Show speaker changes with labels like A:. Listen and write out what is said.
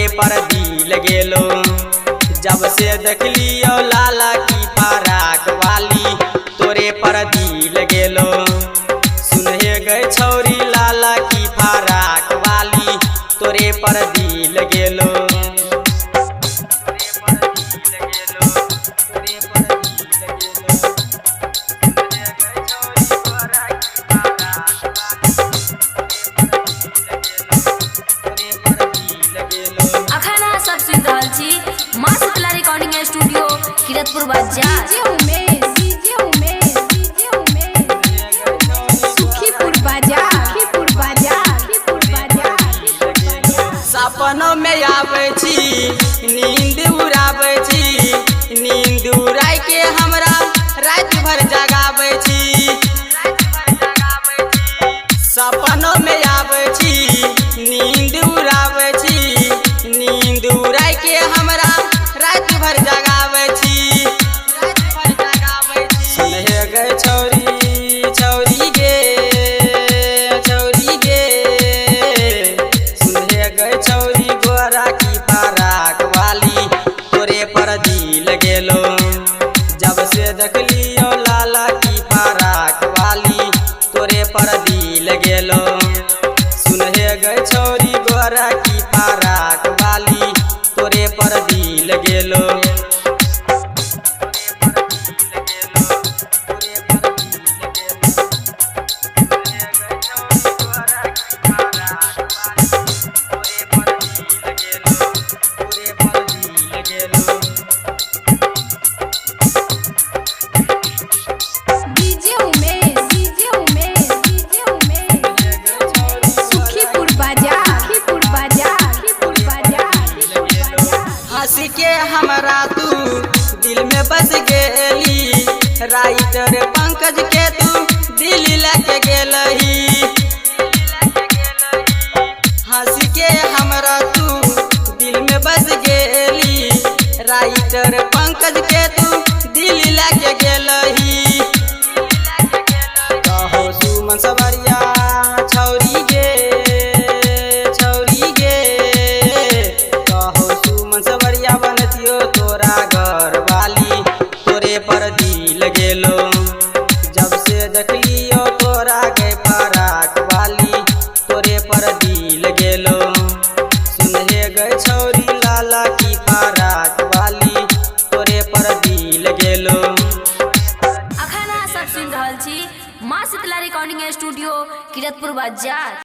A: पर दिल गेलो जब से देखलियो लाला की फराक वाली तोरे पर दिल गेलो। सुनहे गए छौरी लाला की फराक वाली तोरे पर दिल गेलो।
B: मां शीतला रिकॉर्डिंग स्टूडियो किरतपुर बाजार सुखीपुर बाजार
A: सपनों में आवे छी नींद उड़ावे छी नींद उड़ाई के हमरा रात भर जगावे छी। सपनों में आवे छी नींद उड़ावे छी नींद उड़ाई के हमरा रात भर जगावे छी। सुनहे गए छौरी छौरी गे छौरी गे सुनहे गए छौरी गोरा की फराक वाली तोरे पर दिल गेलो। जब से देखलियो लाला की फराक वाली तोरे पर दिल गेलो। सुनहे गए छौरी गोरा की फराक वाली तोरे पर दिल गेलो। हंसी के हमरा तू दिल में बस गेली राइटर पंकज के तू दिल लेके गेलही। हंसी के हमरा तू दिल में बस गेली राइटर पंकज के तू दिल लेके गेलही। कहो सुमन सवरिया छौरी गे छौरी गे कहो सुमन सवरिया बनतियो तोरा घर वाली तोरे पर दिल गेलो। जब से देखलियो तोरा गए फराक वाली तोरे पर दिल गेलो। सुनहे गए छौरी लाला की फराक वाली तोरे पर दिल गेलो।
B: अखन सब सुन रहल छी मां शीतला रिकॉर्डिंग स्टूडियो किरतपुर बाजार।